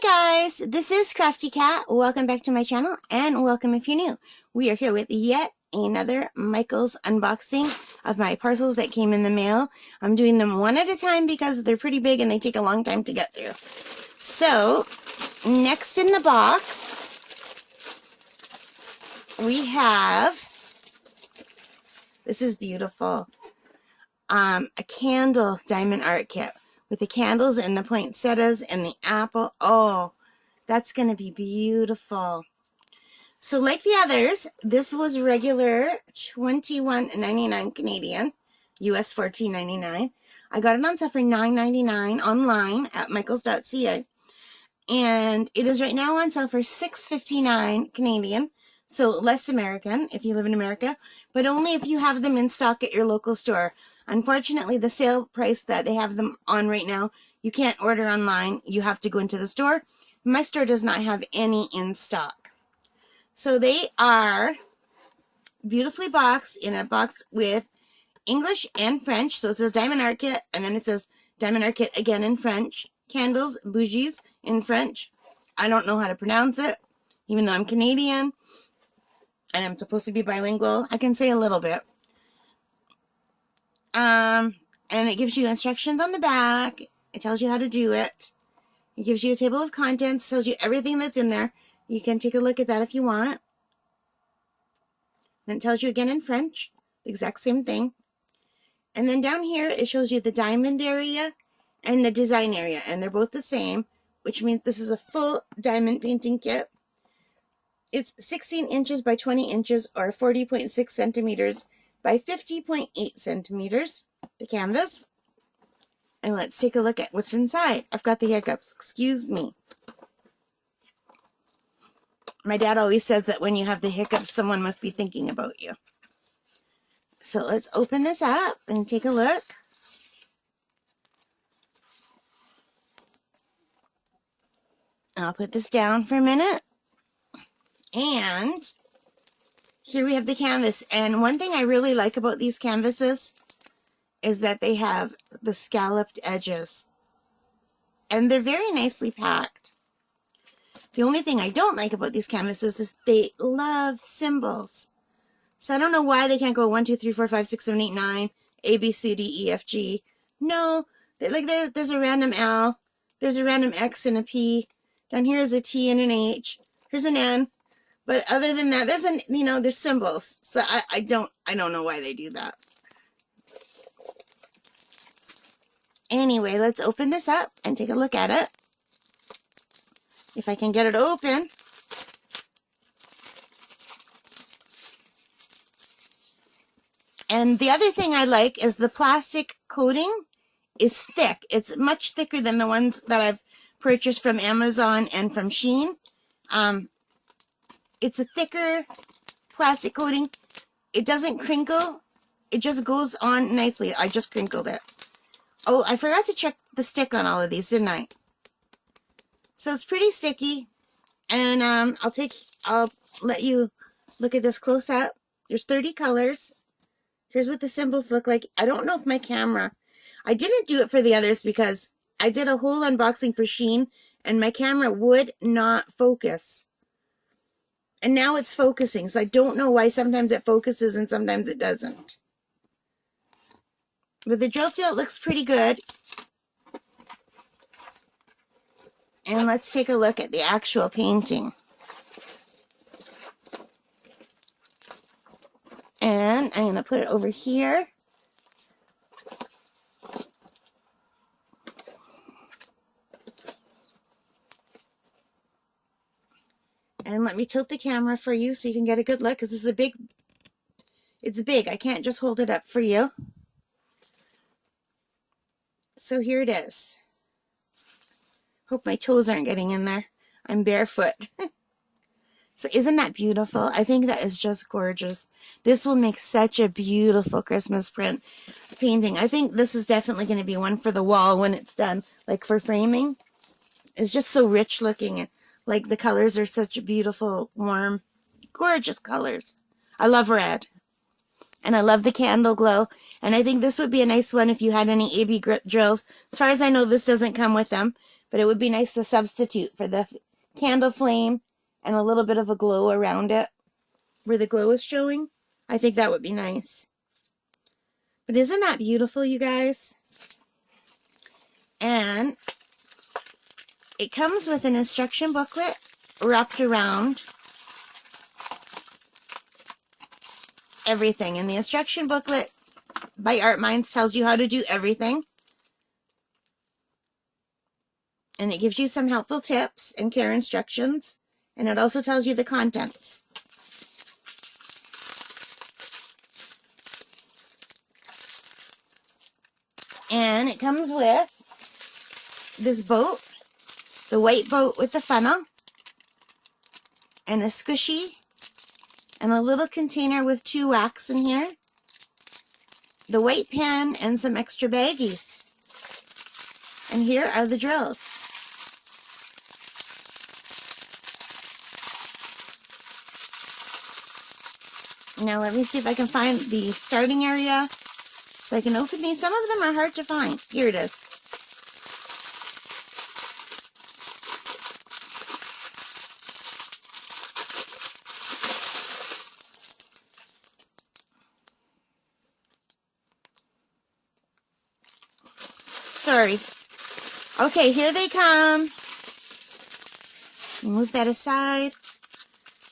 Hi guys, this is Crafty Cat. Welcome back to my channel and welcome if you're new. We are here with yet another Michaels unboxing of my parcels that came in the mail. I'm doing them one at a time because they're pretty big and they take a long time to get through. So, next in the box, we have, this is beautiful, a candle diamond art kit with the candles and the poinsettias and the apple. Oh, that's going to be beautiful. So like the others, this was regular $21.99 Canadian, US $14.99. I got it on sale for $9.99 online at Michaels.ca. And it is right now on sale for $6.59 Canadian, so less American if you live in America, but only if you have them in stock at your local store. Unfortunately, the sale price that they have them on right now, you can't order online. You have to go into the store. My store does not have any in stock. So they are beautifully boxed in a box with English and French. So it says Diamond Art Kit, and then it says Diamond Art Kit again in French. Candles, bougies in French. I don't know how to pronounce it, even though I'm Canadian and I'm supposed to be bilingual. I can say a little bit. And it gives you instructions on the back. It tells you how to do it. It gives you a table of contents, tells you everything that's in there. You can take a look at that if you want. Then it tells you again in French, the exact same thing. And then down here, it shows you the diamond area and the design area, and they're both the same, which means this is a full diamond painting kit. It's 16 inches by 20 inches, or 40.6 centimeters by 50.8 centimeters, the canvas. And let's take a look at what's inside. I've got the hiccups, excuse me. My dad always says that when you have the hiccups, someone must be thinking about you. So let's open this up and take a look. I'll put this down for a minute. And here we have the canvas. And one thing I really like about these canvases is that they have the scalloped edges. And they're very nicely packed. The only thing I don't like about these canvases is they love symbols. So I don't know why they can't go 1, 2, 3, 4, 5, 6, 7, 8, 9, A, B, C, D, E, F, G. No, like there's a random L, there's a random X and a P. Down here is a T and an H. Here's an N. But other than that, there's symbols. So I don't know why they do that. Anyway, let's open this up and take a look at it. If I can get it open. And the other thing I like is the plastic coating is thick. It's much thicker than the ones that I've purchased from Amazon and from Shein. It's a thicker plastic coating. It doesn't crinkle. It just goes on nicely. I just crinkled it. Oh, I forgot to check the stick on all of these, didn't I? So it's pretty sticky. And I'll let you look at this close up. There's 30 colors. Here's what the symbols look like. I don't know if my camera, I didn't do it for the others because I did a whole unboxing for Shein and my camera would not focus. And now it's focusing, so I don't know why sometimes it focuses and sometimes it doesn't. But the drill feel looks pretty good. And let's take a look at the actual painting. And I'm going to put it over here. And let me tilt the camera for you so you can get a good look, because this is it's big. I can't just hold it up for you. So here it is. Hope my toes aren't getting in there. I'm barefoot. So isn't that beautiful? I think that is just gorgeous. This will make such a beautiful Christmas print painting. I think this is definitely going to be one for the wall when it's done, like for framing. It's just so rich looking. And like the colors are such beautiful, warm, gorgeous colors. I love red. And I love the candle glow. And I think this would be a nice one if you had any AB drills. As far as I know, this doesn't come with them. but it would be nice to substitute for the candle flame and a little bit of a glow around it where the glow is showing. I think that would be nice. But isn't that beautiful, you guys? And it comes with an instruction booklet wrapped around everything. And the instruction booklet by Art Minds tells you how to do everything. And it gives you some helpful tips and care instructions. And it also tells you the contents. And it comes with this boat, the white boat with the funnel, and a squishy, and a little container with 2 wax in here, the white pen, and some extra baggies. And here are the drills. Now let me see if I can find the starting area so I can open these. Some of them are hard to find. Here it is. Sorry. Okay, here they come. Move that aside.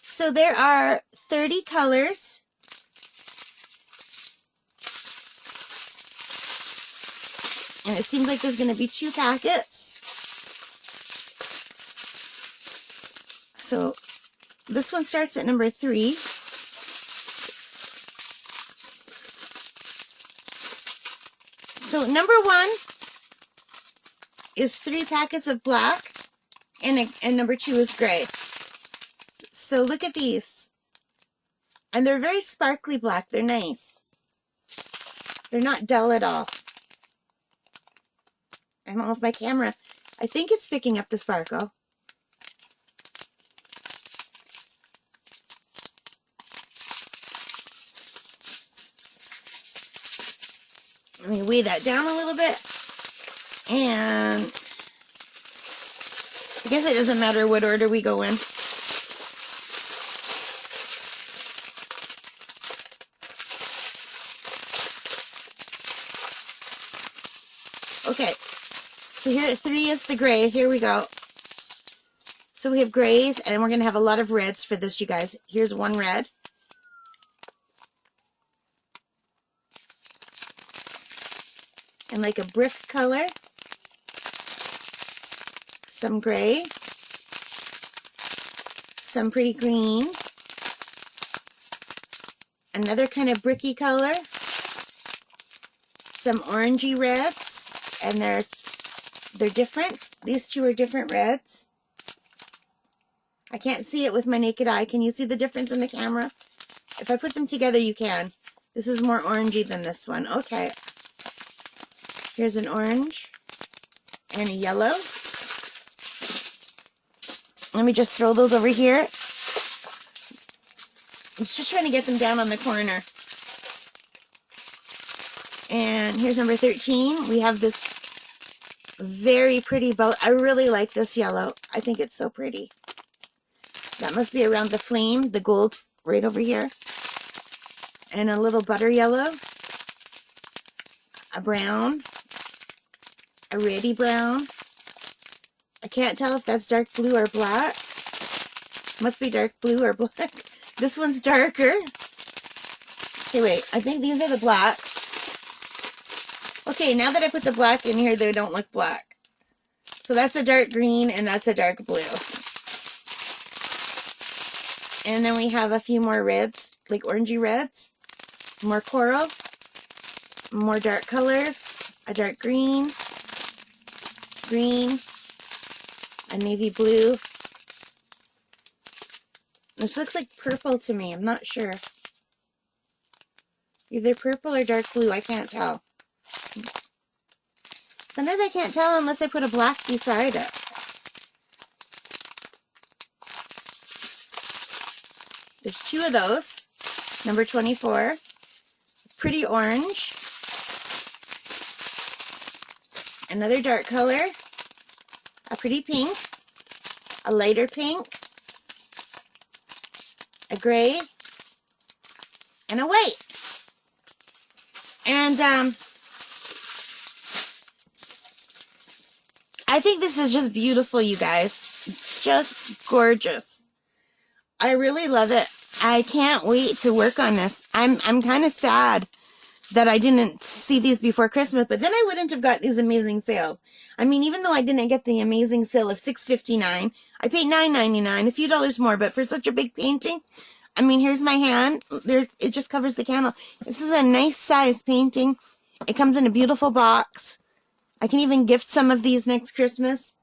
So there are 30 colors. And it seems like there's going to be 2 packets. So this one starts at number 3. So number 1 is 3 packets of black, and number 2 is gray. So look at these. And they're very sparkly black. They're nice. They're not dull at all. I don't know if my camera, I think it's picking up the sparkle. Let me weigh that down a little bit. And I guess it doesn't matter what order we go in. Okay, so here at 3 is the gray. Here we go. So we have grays, and we're going to have a lot of reds for this, you guys. Here's 1 red. And like a brick color. Some gray. Some pretty green. Another kind of bricky color. Some orangey reds. And they're different. These 2 are different reds. I can't see it with my naked eye. Can you see the difference in the camera? If I put them together, you can. This is more orangey than this one. Okay. Here's an orange and a yellow. Let me just throw those over here. I was just trying to get them down on the corner. And here's number 13. We have this very pretty boat. I really like this yellow. I think it's so pretty. That must be around the flame, the gold right over here. And a little butter yellow. A brown. A reddy brown. I can't tell if that's dark blue or black. Must be dark blue or black. This one's darker. Okay, wait. I think these are the blacks. Okay, now that I put the black in here, they don't look black. So that's a dark green, and that's a dark blue. And then we have a few more reds, like orangey reds. More coral. More dark colors. A dark green. Green. A navy blue. This looks like purple to me. I'm not sure. Either purple or dark blue. I can't tell. Sometimes I can't tell unless I put a black beside it. There's 2 of those. Number 24. Pretty orange. Another dark color. a pretty pink, a lighter pink, a gray, and a white. And I think this is just beautiful, you guys. It's just gorgeous. I really love it. I can't wait to work on this. I'm kind of sad that I didn't see these before Christmas, but then I wouldn't have got these amazing sales. I mean, even though I didn't get the amazing sale of $6.59, I paid $9.99, a few dollars more, but for such a big painting, I mean, here's my hand. There, it just covers the candle. This is a nice size painting. It comes in a beautiful box. I can even gift some of these next Christmas.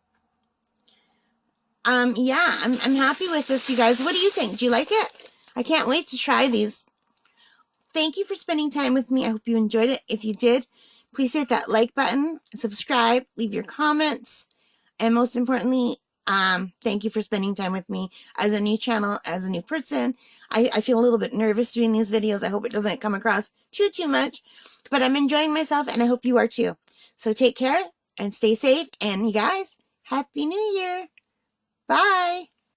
Yeah, I'm happy with this, you guys. What do you think? Do you like it? I can't wait to try these. Thank you for spending time with me. I hope you enjoyed it. If you did, please hit that like button, subscribe, leave your comments, and most importantly, thank you for spending time with me as a new channel, as a new person. I feel a little bit nervous doing these videos. I hope it doesn't come across too much, but I'm enjoying myself, and I hope you are too. So take care and stay safe, and you guys, Happy New Year. Bye.